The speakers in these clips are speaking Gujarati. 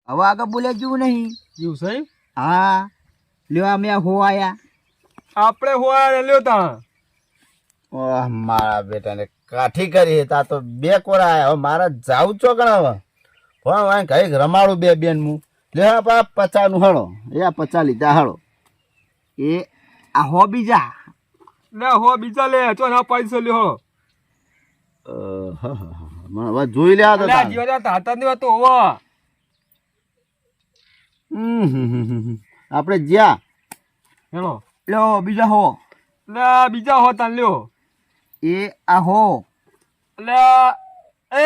હવે આગળ બોલે જેવું નહીં. એવું છે? હા લ્યો અમે હો આયા. આપણે હોવા લ્યો તા. ઓહ મારા બેટાને કાઠી કરી તા તો બે કોરા આયા. હવે મારા જાવ છો ગણાવા પણ કઈ રમાડું બે બેન હું લે પા 50 નું હળો એ 50 લીધા હળો એ આ હો બીજા. લે હો બીજા લે ચો ના પૈસા લ્યો. મને હવે જોઈ લે તો લે જીવા તાતા ની વાત તો હોવા. આપણે જ્યાં હેલો લ્યો બીજા હો. લે બીજા હો તાન લ્યો. એ આ હો. લે એ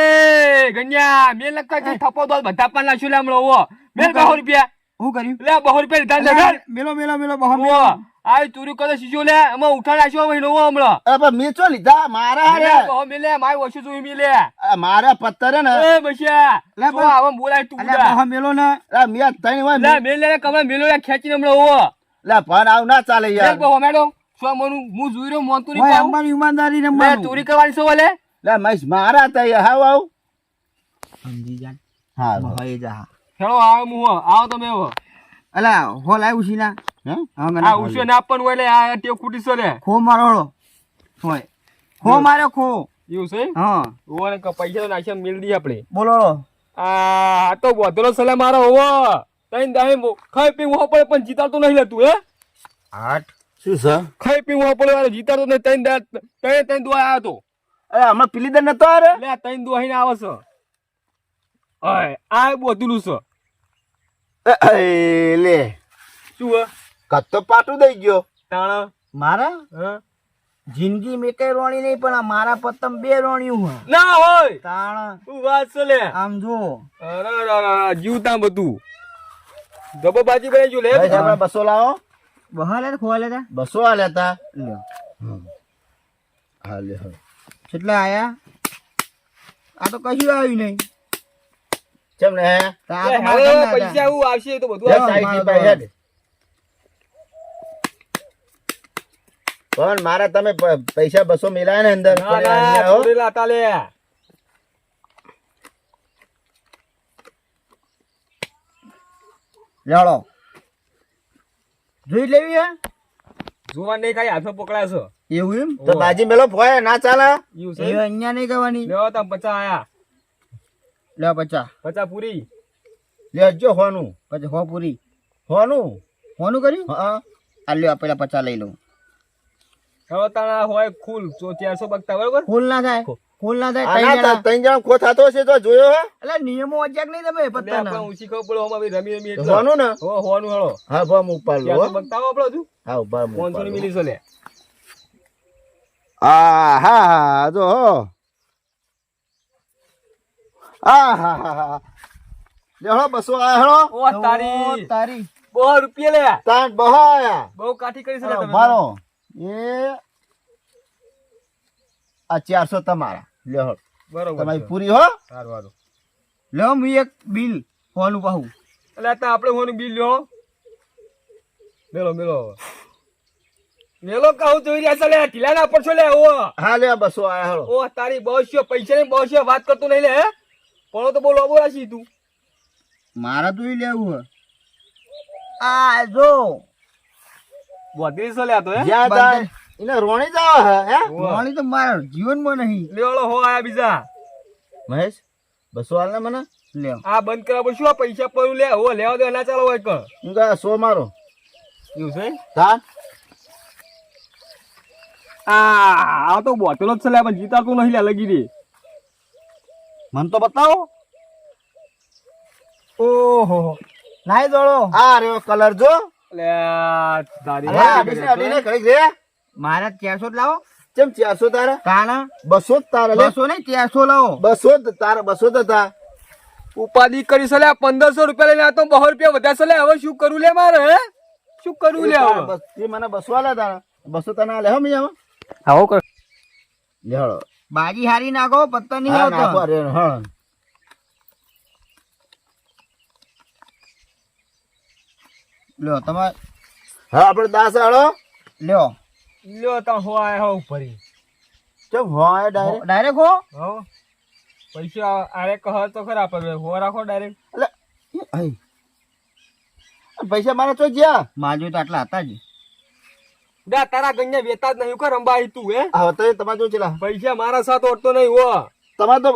ગન્યા મેલ નકા છે થપ્પો દોલ બધા પણ લાશું લે હમણો હો. મેલ 200 રૂપિયા. હું કર્યું? લે 200 રૂપિયા લીધા જગર. મેલો મેલો મેલો બહો હો આય તુરી કરે શીશો લે એમાં ઉઠા લાશ્યો મહિનો હો હમણો. પણ મેં ચો લીધા મારા લે હારે બહો મેલે માય ઓછું જોઈ મેલે. મારા પત્તર ને એ બસ્યા લે તો આવો બોલાય તું અલ્યા બહો મેલો ને. મેં તઈ હોય લે મેલે કમળા મેલો લે ખેંચીને હમણો હો. લે પણ આવ ના ચાલે લે યાર બહો મેડમ સો મનું હું જોઈ રહ્યો મોનતું નહીં ભાઈ પાઉં. અમારી ઈમાનદારી લે રમવાનું. ચોરી કરવાની છે ઓલે. લે મહેશ મારા તઈ હાવ આવ સમજી જાન. હા બહો એ જા. હેલો આવો હું હો આવો તમે હો. અલા હો લાવ ઉસીના. હે આ ઉસ્યો ના આપવાનું હોય લે આ ટેવ ખૂટી છે લે. ખો મારો હળો. હોય ખો માર્યો ખો. એવું છે? હા ઓને પૈસા તો નાખ્યા મેલ દી આપણે. બોલો. આ તો બોધલો સલે મારો હોવો. તઈ દાહે ખાઈ પી હું પડે પણ જીતાડતો નહીં લે તું હે. હાટ શું છે ખાઈ પી હું પડે જીતાડતો નહીં તઈ દો આયો તો. અરે હમણાં પીલી દે નતો અરે લે તઈ દો આઈને આવે છે. ઓય આ બોધલું છે. લે શું હે? કત તો પાટું દઈ ગયો તાણા મારા હા જિંદગી મેં કઈ રોણી નહીં પણ આ મારા પતંગ 2 રોણિયું હે. ના હોય તાણ તું વાત છે લે. આમ જો અરે જીવતા બધું ગબબાજી બની જો લે. ભાઈ આપણે 200 લાવો બહાર ખોલે તા 200 આ લેતા લ્યો. હા લે હા કેટલા આયા? આ તો કશું આવ્યું નહીં. કેમ ને તો આ તો હવે મારા ઘરના પૈસા હતા. એવું આવશે તો બધું લે આવશે. સાઈડ ની ભાઈ હેડ પણ મારા તમે પૈસા 200 મિલાય ને અંદર ના ના ચોરેલા હતા લે. લેવડો જોઈ લેવી હે જોવા નહીં ખાઈ હાથમાં પકડાય છે. એવું એમ તો બાજી મેલો ફોય ના ચાલે એવું એ છે? અહીંયા નહીં કરવાની. લેવો તમે 50 આયા. લે 50 50 પૂરી. લેજો હોનું પછી હો પૂરી હોનું હોનું કર્યું. હા આ લ્યો પેલા 50 લઈ લઉં. હવે તાણા હોય ફૂલ 400 બગતા બરોબર. ફૂલ ના થાય ફૂલ ના થાય. આના ત્રણ જણા. 3 જણા ખો થાતો હશે તો જોયો હે એટલે નિયમો અજાક નહીં તમે લે પત્તા આપણે ના. ઊંચી ખબર પડે ઓમાં બી રમી રમી એટલે. હોનું ને હો હોનું હળો. હા ભમ ઉપર લો 400 બગતા આપણો હજુ હા ઉભા હું 500 ની મિલી છે લે. આ હા હા જો આ હા હા લે હળો 200 આયા હળો ઓ તારી તારી 2 રૂપિયા લે. તાન બહાયા બહુ કાઠી કરી છે લે તમે. મારો એ આ 400 તમારા લે હળ બરોબર તમારી છે. પૂરી હો સારું સારું. લો હું એક બિલ હોનું પાહું. એટલે આ તો આપણે હોનું બિલ લ્યો. મેલો મેલો મેલો કહું જોઈ રહ્યા છે લે. ઢીલા ના પડશો લે. ઓ હા લે 200 આયા હળો ઓ તારી 200 પૈસા ને 200 વાત કરતો નહીં લે હે. પણ તો બોલો બોલાશી તું. મારા તો લેવું હે. આ જો બોધી છે લે આ તો હે. જ્યાં તા એને રોણી જાવ હે રોણી તો મારા જીવનમાં નહીં. લેવાળો હો આયા બીજા. મહેશ 200 આલ ને મને લ્યો આ બંધ કરવા પડે શું આ પૈસા પડું લે. હો લેવા દે ના ચાલો હોય કર. હું કહે 100 મારો એવું છે? તાન આ તો બોટલો જ છે લે પણ જીતાતું નહીં લે લગી દે. મન તો બતાવો. ઓહો નાઈ દોડો. આ રહ્યો કલર જો લે તારી અરે અડીને અડીને કઈ રે મારા 400 જ લાવો. ચમ 400 તારા કાના 200 જ તારા લે 200 નહીં 400 લાવો. 200 જ તારા 200 જ હતા ઉપાધિ કરી છે લે. 1500 રૂપિયા લઈને આ તો 200 રૂપિયા વધ્યા છે લે. હવે શું કરું લે મારે હે? શું કરવું લે હવે? તે મને 200 આલે તારા 200 તને આલે હો મિયા આવો કર. લે હળો બાજી હારી નાખો પત્તા નહીં હા આવતો. નાખો રે હા લ્યો તમે હા આપણે 10 આળો લ્યો લ્યો તા હો આયા હો ભરી. ચમ હોય ડાયરેક્ટ ડાયરેક્ટ હો. હો પૈસા આરે કહો તો ખરા પર હો રાખો ડાયરેક્ટ. એટલે આઈ. પૈસા મારા તો જ્યાં માજુ તો આટલા હતા જ. દા તારા ગણ્યા વેતા જ નહીં કર અંબાઈ તું હે હવે તો તમારે જો ચલા પૈસા મારા સાથે ઓટતો નહીં હો તમારે તો